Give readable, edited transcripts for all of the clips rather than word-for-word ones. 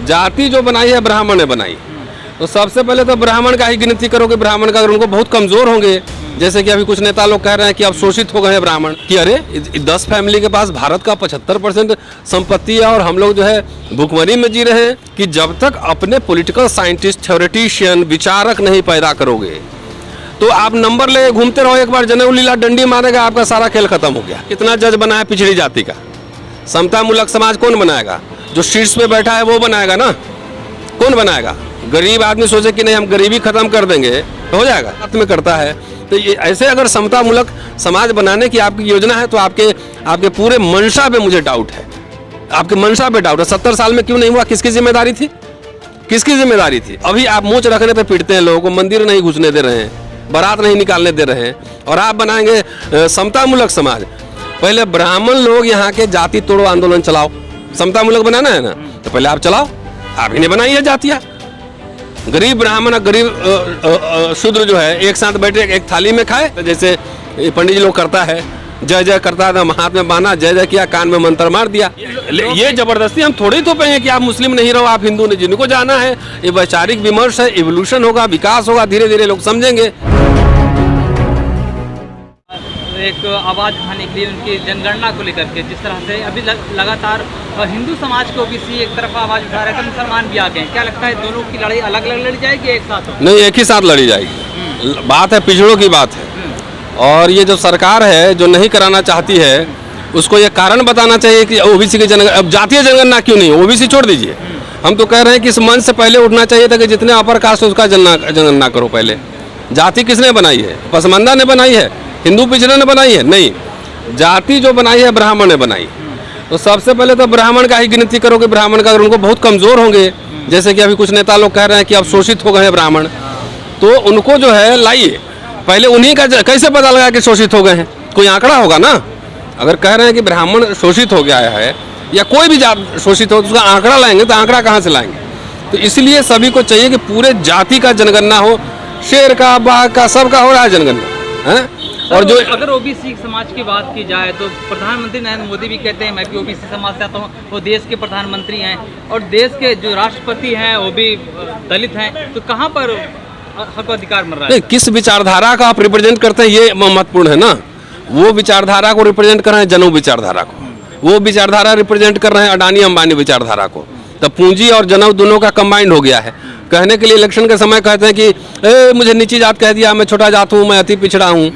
जाति जो बनाई है ब्राह्मण ने बनाई। तो सबसे पहले तो ब्राह्मण का ही गिनती करो कि ब्राह्मण का, अगर उनको बहुत कमजोर होंगे, जैसे कि अभी कुछ नेता लोग कह रहे हैं कि अब शोषित हो गए हैं ब्राह्मण, कि अरे 10 फैमिली के पास भारत का 75% संपत्ति है और हम लोग जो है भुखमरी में जी रहे हैं। कि जब तक अपने पॉलिटिकल साइंटिस्ट, थ्योरेटिशियन, विचारक नहीं पैदा करोगे तो आप नंबर ले घूमते रहो, एक बार जनेऊ लीला डंडी मारेगा, आपका सारा खेल खत्म हो गया। कितना जज बना है पिछड़ी जाति का? समतामूलक समाज कौन बनाएगा? जो शीर्ष पे बैठा है वो बनाएगा ना, कौन बनाएगा? गरीब आदमी सोचे कि नहीं हम गरीबी खत्म कर देंगे तो हो जाएगा, हाथ में करता है। तो ये ऐसे अगर समतामूलक समाज बनाने की आपकी योजना है तो आपके पूरे मंशा पे मुझे डाउट है, आपके मंशा पे डाउट है। 70 साल में क्यों नहीं हुआ? किसकी जिम्मेदारी थी? किसकी जिम्मेदारी थी? अभी आप मूंछ रखने पे पीटते हैं लोगों को, मंदिर नहीं घुसने दे रहे हैं, बारात नहीं निकालने दे रहे हैं, और आप बनाएंगे समतामूलक समाज। पहले ब्राह्मण लोग यहाँ के जाति तोड़ो आंदोलन चलाओ, समतामूलक बनाना है ना, तो पहले आप चलाओ। आप ही ने बनाई है जातियाँ। गरीब ब्राह्मण, गरीब शूद्र जो है एक साथ बैठे एक थाली में खाए, जैसे पंडित जी लोग करता है, जय जय करता है, हाथ में बांधा, जय जय किया, कान में मंत्र मार दिया। ये जबरदस्ती हम थोड़ी थोपेंगे कि आप मुस्लिम नहीं रहो, आप हिंदू नहीं। जिनको जाना है ये वैचारिक विमर्श है, इवोल्यूशन होगा, विकास होगा, धीरे धीरे लोग समझेंगे। एक आवाज़ उठाने के लिए उनकी जनगणना को लेकर के, जिस तरह से अभी लगातार हिंदू समाज को किसी एक तरफ आवाज़ उठा रहे हैं, मुसलमान भी आ गए, क्या लगता है दोनों की लड़ाई अलग अलग लड़ी जाएगी एक साथ? नहीं, एक ही साथ लड़ी जाएगी। बात है पिछड़ों की बात है, और ये जो सरकार है जो नहीं कराना चाहती है उसको ये कारण बताना चाहिए कि ओबीसी की जनगणना, अब जातीय जनगणना क्यों नहीं? ओबीसी छोड़ दीजिए, हम तो कह रहे हैं कि इस मंच से पहले उठना चाहिए था कि जितने अपर कास्ट है उसका जनगणना करो। पहले जाति किसने बनाई है? पसमानदा ने बनाई है? हिंदू पिछड़े ने बनाई है? नहीं, जाति जो बनाई है ब्राह्मण ने बनाई। तो सबसे पहले तो ब्राह्मण का ही गिनती करो कि ब्राह्मण का, अगर उनको बहुत कमजोर होंगे, जैसे कि अभी कुछ नेता लोग कह रहे हैं कि अब शोषित हो गए हैं ब्राह्मण, तो उनको जो है लाइए। पहले उन्हीं का कैसे पता लगा कि शोषित हो गए हैं? कोई आंकड़ा होगा ना। अगर कह रहे हैं कि ब्राह्मण शोषित हो गया है या कोई भी जात शोषित हो तो उसका आंकड़ा लाएंगे, तो आंकड़ा कहाँ से लाएंगे? तो इसलिए सभी को चाहिए कि पूरे जाति का जनगणना हो, शेर का, बाघ का, सबका हो रहा है जनगणना है। और जो अगर ओबीसी समाज की बात की जाए तो प्रधानमंत्री नरेंद्र मोदी भी कहते हैं मैं भी ओबीसी समाज से आता हूँ, वो देश के प्रधानमंत्री हैं, और देश के जो राष्ट्रपति हैं वो भी दलित हैं, तो कहाँ पर हक अधिकार मिल रहा है? किस विचारधारा का आप रिप्रेजेंट करते हैं ये महत्वपूर्ण है ना। वो विचारधारा को रिप्रेजेंट कर रहे हैं जनऊ विचारधारा को, वो विचारधारा रिप्रेजेंट कर रहे हैं अडानी अंबानी विचारधारा को। तब पूंजी और जनऊ दोनों का कंबाइंड हो गया है। कहने के लिए इलेक्शन के समय कहते हैं कि मुझे नीची जात कह दिया, मैं छोटा जात हूँ, मैं अति पिछड़ा हूँ।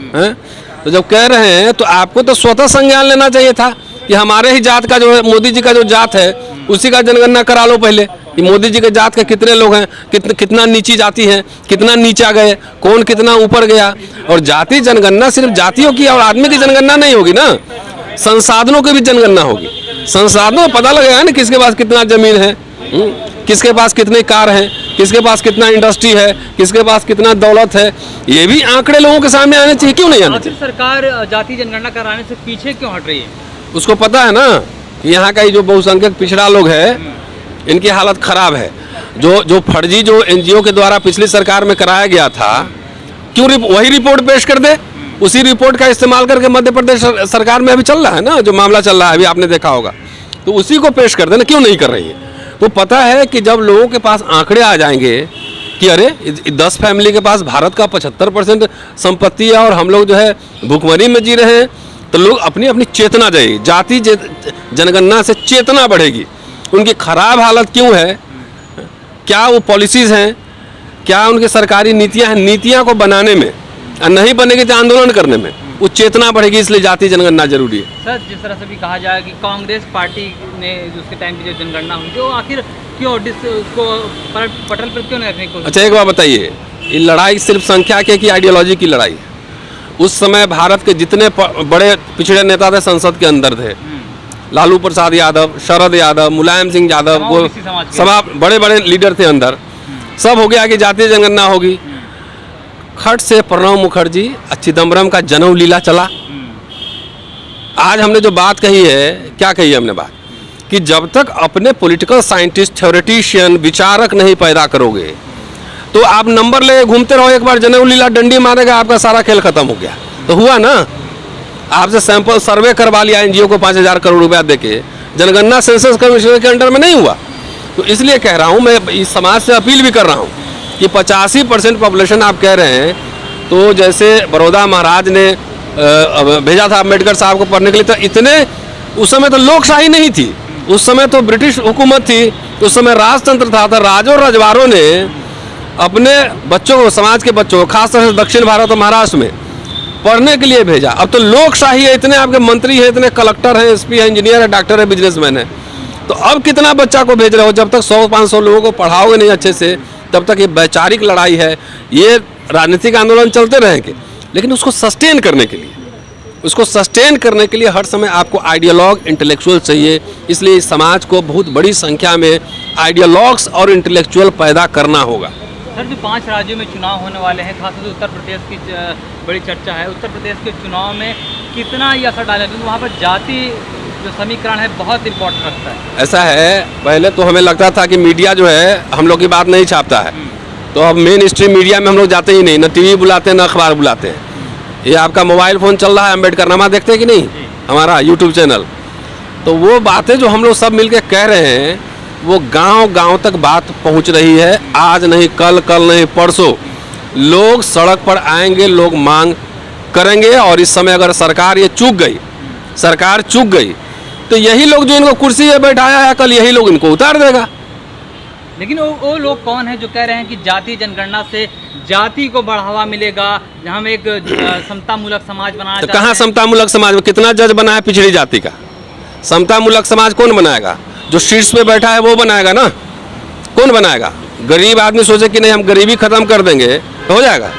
तो जब कह रहे हैं तो आपको तो स्वतः संज्ञान लेना चाहिए था कि हमारे ही जात का जो है, मोदी जी का जो जात है उसी का जनगणना करा लो पहले, कि मोदी जी के जात के कितने लोग हैं, कितना नीची जाति है, कितना नीचा गए, कौन कितना ऊपर गया। और जाति जनगणना सिर्फ जातियों की और आदमी की जनगणना नहीं होगी ना, संसाधनों की भी जनगणना होगी। संसाधनों में पता लगेगा ना किसके पास कितना जमीन है, किसके पास कितने कार हैं, किसके पास कितना इंडस्ट्री है, किसके पास कितना दौलत है। ये भी आंकड़े लोगों के सामने आने चाहिए, क्यों नहीं आने चाहिए? सरकार जाति जनगणना कराने से पीछे क्यों हट रही है? उसको पता है ना कि यहाँ का जो बहुसंख्यक पिछड़ा लोग है इनकी हालत खराब है। जो फर्जी जो एनजीओ के द्वारा पिछली सरकार में कराया गया था, क्यों वही रिपोर्ट पेश कर दे? उसी रिपोर्ट का इस्तेमाल करके मध्य प्रदेश सरकार में अभी चल रहा है ना, जो मामला चल रहा है अभी आपने देखा होगा, तो उसी को पेश कर देना, क्यों नहीं कर रही है? तो पता है कि जब लोगों के पास आंकड़े आ जाएंगे कि अरे 10 फैमिली के पास भारत का 75% संपत्ति है और हम लोग जो है भुखमरी में जी रहे हैं, तो लोग अपनी अपनी चेतना जाएगी। जाति जनगणना से चेतना बढ़ेगी। उनकी खराब हालत क्यों है, क्या वो पॉलिसीज़ हैं, क्या उनकी सरकारी नीतियां हैं, नीतियां को बनाने में, और नहीं बनेगी तो आंदोलन करने में वो चेतना बढ़ेगी। इसलिए जाति जनगणना जरूरी है। सर, जिस तरह से भी कहा जाए कि कांग्रेस पार्टी ने उसके टाइम की जो जनगणना हुई थी वो आखिर क्यों उसको पटल पर क्यों नहीं रखने को? अच्छा, एक बात बताइए, ये लड़ाई सिर्फ संख्या की आइडियोलॉजी की लड़ाई है। उस समय भारत के जितने बड़े पिछड़े नेता थे संसद के अंदर थे, लालू प्रसाद यादव, शरद यादव, मुलायम सिंह यादव, वो सब बड़े बड़े लीडर थे अंदर। सब हो गया कि जातीय जनगणना होगी, खट से प्रणब मुखर्जी चिदम्बरम का जनऊ लीला चला। आज हमने जो बात कही है, क्या कही है हमने बात, कि जब तक अपने पॉलिटिकल साइंटिस्ट, थ्योरेटिशियन, विचारक नहीं पैदा करोगे तो आप नंबर ले घूमते रहो, एक बार जनेऊ लीला डंडी मारेगा, आपका सारा खेल खत्म हो गया। तो हुआ ना, आपसे सैंपल सर्वे करवा लिया एनजीओ को 5,000 करोड़ रुपया देके, जनगणना सेंसस कमीशन के अंडर में नहीं हुआ। तो इसलिए कह रहा हूँ, मैं इस समाज से अपील भी कर रहा हूँ कि 85% पॉपुलेशन आप कह रहे हैं, तो जैसे बड़ौदा महाराज ने भेजा था अम्बेडकर साहब को पढ़ने के लिए, तो इतने उस समय तो लोकशाही नहीं थी, उस समय तो ब्रिटिश हुकूमत थी, उस समय राजतंत्र था, तो राजों रजवारों ने अपने बच्चों को, समाज के बच्चों को, खासतौर से दक्षिण भारत और महाराष्ट्र में पढ़ने के लिए भेजा। अब तो लोकशाही है, इतने आपके मंत्री हैं, इतने कलेक्टर हैं, एसपी है, इंजीनियर है, डॉक्टर है, बिजनेसमैन है, तो अब कितना बच्चा को भेज रहे हो? जब तक 100-500 लोगों को पढ़ाओगे नहीं अच्छे से, तब तक ये वैचारिक लड़ाई है, ये राजनीतिक आंदोलन चलते रहेंगे। लेकिन उसको सस्टेन करने के लिए, हर समय आपको आइडियोलॉग, इंटेलेक्चुअल चाहिए। इसलिए इस समाज को बहुत बड़ी संख्या में आइडियोलॉग्स और इंटेलेक्चुअल पैदा करना होगा। सर, जो 5 राज्यों में चुनाव होने वाले हैं, खासतौर से उत्तर प्रदेश की बड़ी चर्चा है, उत्तर प्रदेश के चुनाव में कितना ये असर डालेगा? क्योंकि वहाँ पर जाति जो समीकरण है बहुत इम्पोर्टेंट रखता है। ऐसा है, पहले तो हमें लगता था कि मीडिया जो है हम लोग की बात नहीं छापता है, तो अब मेन स्ट्रीम मीडिया में हम लोग जाते ही नहीं, न टीवी बुलाते हैं, न अखबार बुलाते हैं। ये आपका मोबाइल फ़ोन चल रहा है, अम्बेडकर नामा देखते हैं कि नहीं, हमारा यूट्यूब चैनल, तो वो बातें जो हम लोग सब मिल के कह रहे हैं, वो गांव-गांव तक बात पहुंच रही है। आज नहीं कल, कल नहीं परसों लोग सड़क पर आएंगे, लोग मांग करेंगे। और इस समय अगर सरकार चूक गई, तो यही लोग जो इनको कुर्सी पे बैठाया है, कल यही लोग इनको उतार देगा। लेकिन वो लोग कौन हैं जो कह रहे हैं कि जाति जनगणना से जाति को बढ़ावा मिलेगा, हम एक समतामूलक समाज बनाना चाहते हैं? कहाँ समतामूलक समाज में कितना जज बना है पिछड़ी जाति का? समतामूलक समाज कौन बनाएगा? जो शीर्ष पे बैठा है वो बनाएगा ना, कौन बनाएगा? गरीब आदमी सोचे कि नहीं हम गरीबी खत्म कर देंगे, तो हो जाएगा।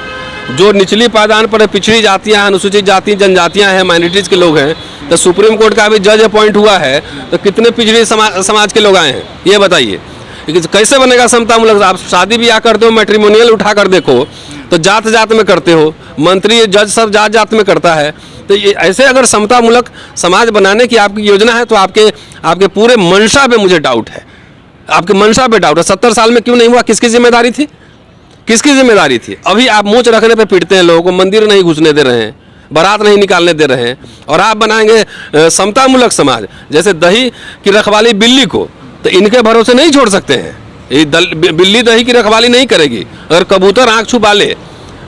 जो निचली पायदान पर पिछड़ी जातियां, अनुसूचित जाति, जनजातियां हैं, माइनॉरिटीज के लोग हैं, तो सुप्रीम कोर्ट का भी जज अपॉइंट हुआ है, तो कितने पिछड़ी समाज के लोग आए हैं, ये बताइए। कैसे बनेगा समतामूलक? आप शादी ब्याह करते हो, मैट्रिमोनियल उठा कर देखो, तो जात जात में करते हो, मंत्री जज सब जात जात में करता है। तो ये ऐसे अगर समतामूलक समाज बनाने की आपकी योजना है, तो आपके पूरे मंशा पे मुझे डाउट है, आपके मंशा पे डाउट है। 70 साल में क्यों नहीं हुआ? किसकी जिम्मेदारी थी? अभी आप मूंछ रखने पे पीटते हैं लोगों को, मंदिर नहीं घुसने दे रहे हैं, बारात नहीं निकालने दे रहे हैं, और आप बनाएंगे समतामूलक समाज। जैसे दही की रखवाली बिल्ली को, तो इनके भरोसे नहीं छोड़ सकते हैं। ये बिल्ली दही की रखवाली नहीं करेगी। अगर कबूतर आँख छुपा ले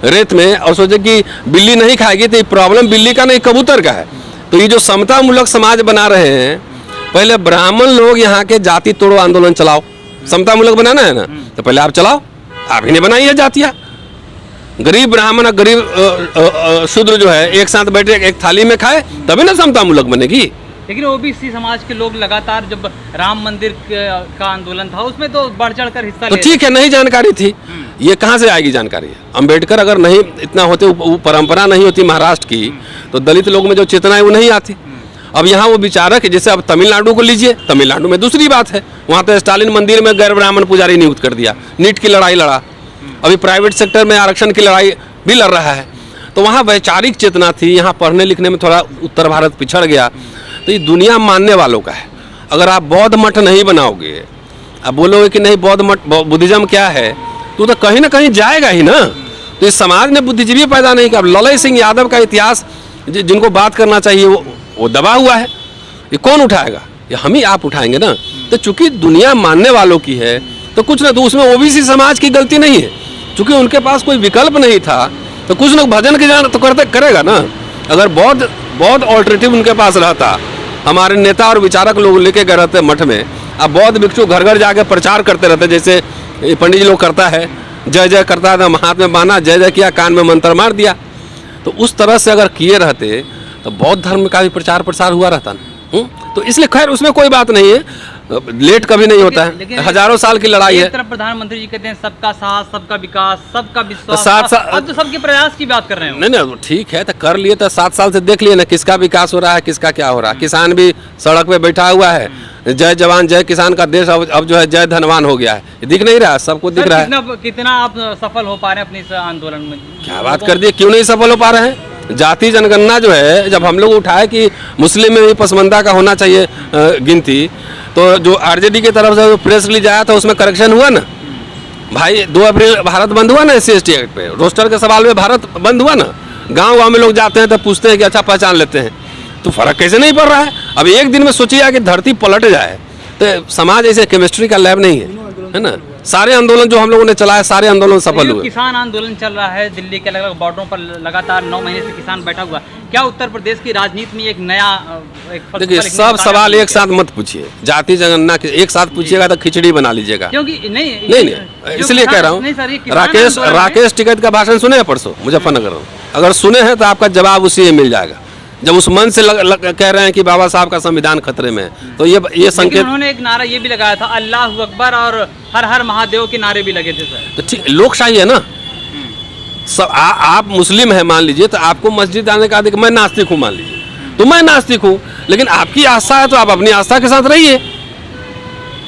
रेत में और सोचे कि बिल्ली नहीं खाएगी, तो ये प्रॉब्लम बिल्ली का नहीं, कबूतर का है। तो ये जो समतामूलक समाज बना रहे हैं, पहले ब्राह्मण लोग यहाँ के जाति तोड़ो आंदोलन चलाओ। समतामूलक बनाना है ना, तो पहले आप चलाओ। आप ही ने बनाई है जातियाँ। गरीब ब्राह्मण और गरीब शूद्र जो है एक साथ बैठे एक थाली में खाए, तभी ना समतामूलक बनेगी। लेकिन ओबीसी समाज के लोग लगातार, जब राम मंदिर का आंदोलन था, उसमें तो बढ़ चढ़ कर हिस्सा तो ठीक है, नहीं जानकारी थी, ये कहाँ से आएगी जानकारी? अंबेडकर अगर नहीं इतना होते, वो परंपरा नहीं होती महाराष्ट्र की, तो दलित लोग में जो चेतना है वो नहीं आती। अब यहाँ वो विचारक, जैसे अब तमिलनाडु को लीजिए, तमिलनाडु में दूसरी बात है, वहाँ तो स्टालिन मंदिर में गैर ब्राह्मण पुजारी नियुक्त कर दिया, नीट की लड़ाई लड़ा, अभी प्राइवेट सेक्टर में आरक्षण की लड़ाई भी लड़ रहा है। तो वहाँ वैचारिक चेतना थी, यहाँ पढ़ने लिखने में थोड़ा उत्तर भारत पिछड़ गया। तो ये दुनिया मानने वालों का है। अगर आप बौद्ध मठ नहीं बनाओगे, आप बोलोगे कि नहीं बौद्ध मठ, बुद्धिज्म क्या है, तो कहीं ना कहीं जाएगा ही ना। तो इस समाज ने बुद्धिजीवी पैदा नहीं किया। ललय सिंह यादव का इतिहास जिनको बात करना चाहिए वो दबा हुआ है, ये कौन उठाएगा? ये हम ही आप उठाएंगे ना। तो चूंकि दुनिया मानने वालों की है, तो कुछ ना, तो उसमें ओबीसी समाज की गलती नहीं है, चूंकि उनके पास कोई विकल्प नहीं था, तो कुछ लोग भजन की जान तो करेगा ना। अगर बौद्ध ऑल्टरनेटिव उनके पास रहता, हमारे नेता और विचारक लोग लेके गए रहते मठ में, अब बौद्ध भिक्षु घर घर जाके प्रचार करते रहते, जैसे पंडित जी लोग करता है, जय जय करता था, हाथ में बांधा, जय जय किया, कान में मंत्र मार दिया। तो उस तरह से अगर किए रहते, तो बौद्ध धर्म का भी प्रचार प्रसार हुआ रहता ना। तो इसलिए खैर उसमें कोई बात नहीं है, लेट कभी नहीं होता है, हजारों साल की लड़ाई है। तरफ प्रधानमंत्री जी कहते हैं सबका साथ, सबका विकास, सबका विश्वास, अब तो सबके प्रयास की बात कर रहे हैं। नहीं ठीक है, तो कर लिए, तो 7 साल से देख लिए ना किसका विकास हो रहा है, किसका क्या हो रहा है। किसान भी सड़क पे बैठा हुआ है, जय जवान जय किसान का देश अब जो है जय धनवान हो गया है। दिख नहीं रहा, सबको दिख रहा है। कितना आप सफल हो पा रहे हैं अपने इस आंदोलन में? क्या बात कर दी, क्यों नहीं सफल हो पा रहे हैं? जाति जनगणना जो है, जब हम लोग उठाए कि मुस्लिम में भी पसमंदा का होना चाहिए गिनती, तो जो आरजेडी की तरफ से जो प्रेस रिलीज आया था उसमें करेक्शन हुआ ना भाई। 2 अप्रैल भारत बंद हुआ ना SC/ST एक्ट पे, रोस्टर के सवाल में भारत बंद हुआ ना। गांव में लोग जाते हैं तो पूछते हैं कि अच्छा पहचान लेते हैं, तो फर्क कैसे नहीं पड़ रहा है? अब एक दिन में सोचिए कि धरती पलट जाए, तो समाज ऐसे केमिस्ट्री का लैब नहीं है ना। सारे आंदोलन जो हम लोगों ने चलाए, सारे आंदोलन सफल ये हुए। किसान आंदोलन चल रहा है दिल्ली के अलग अलग बॉर्डरों पर, लगातार 9 महीने से किसान बैठा हुआ। क्या उत्तर प्रदेश की राजनीति में एक नया देखिए, सब सवाल एक साथ मत पूछिए, जाति जनगणना एक साथ पूछिएगा तो खिचड़ी बना लीजिएगा। क्योंकि नहीं, इसलिए कह रहा हूँ। राकेश टिकैत का भाषण सुने हैं परसों मुजफ्फरनगर में? अगर सुने हैं तो आपका जवाब उसी में मिल जाएगा। जब उस मन से कह रहे हैं कि बाबा साहब का संविधान खतरे में है, तो ये संकेत। उन्होंने एक नारा ये भी लगाया था, अल्लाह अकबर और हर हर महादेव के नारे भी लगे थे सर। तो ठीक, लोकशाही है ना। सब आप मुस्लिम है मान लीजिए, तो आपको मस्जिद आने का अधिकार। मैं नास्तिक हूँ मान लीजिए, तो मैं नास्तिक हूँ, लेकिन आपकी आस्था है तो आप अपनी आस्था के साथ रहिए।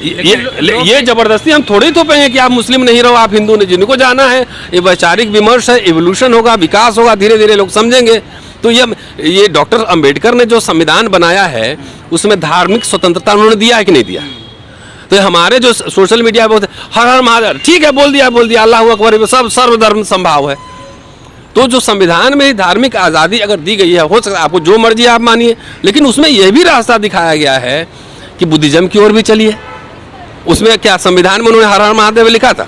ये जबरदस्ती हम थोड़ी थोपेंगे कि आप मुस्लिम नहीं रहो, आप हिंदू नहीं। जिनको जाना है, ये वैचारिक विमर्श है, इवोल्यूशन होगा, विकास होगा, धीरे धीरे लोग समझेंगे। तो ये डॉक्टर अंबेडकर ने जो संविधान बनाया है, उसमें धार्मिक स्वतंत्रता उन्होंने दिया है कि नहीं दिया? तो हमारे जो सोशल मीडिया पे हर हर महादेव, ठीक है, बोल दिया, अल्लाह अकबर, सब सर्वधर्म संभाव है। तो जो संविधान में धार्मिक आज़ादी अगर दी गई है, हो सकता है आपको जो मर्जी आप मानिए, लेकिन उसमें यह भी रास्ता दिखाया गया है कि बुद्धिज्म की ओर भी चलिए। उसमें क्या संविधान में उन्होंने हर हर महादेव लिखा था,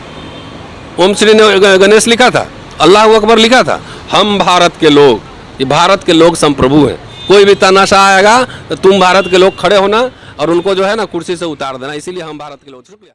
ओम श्री गणेश लिखा था, अल्लाह अकबर लिखा था। हम भारत के लोग, ये भारत के लोग संप्रभु हैं। कोई भी तानाशाह आएगा तो तुम भारत के लोग खड़े होना और उनको जो है ना कुर्सी से उतार देना। इसीलिए हम भारत के लोग। शुक्रिया।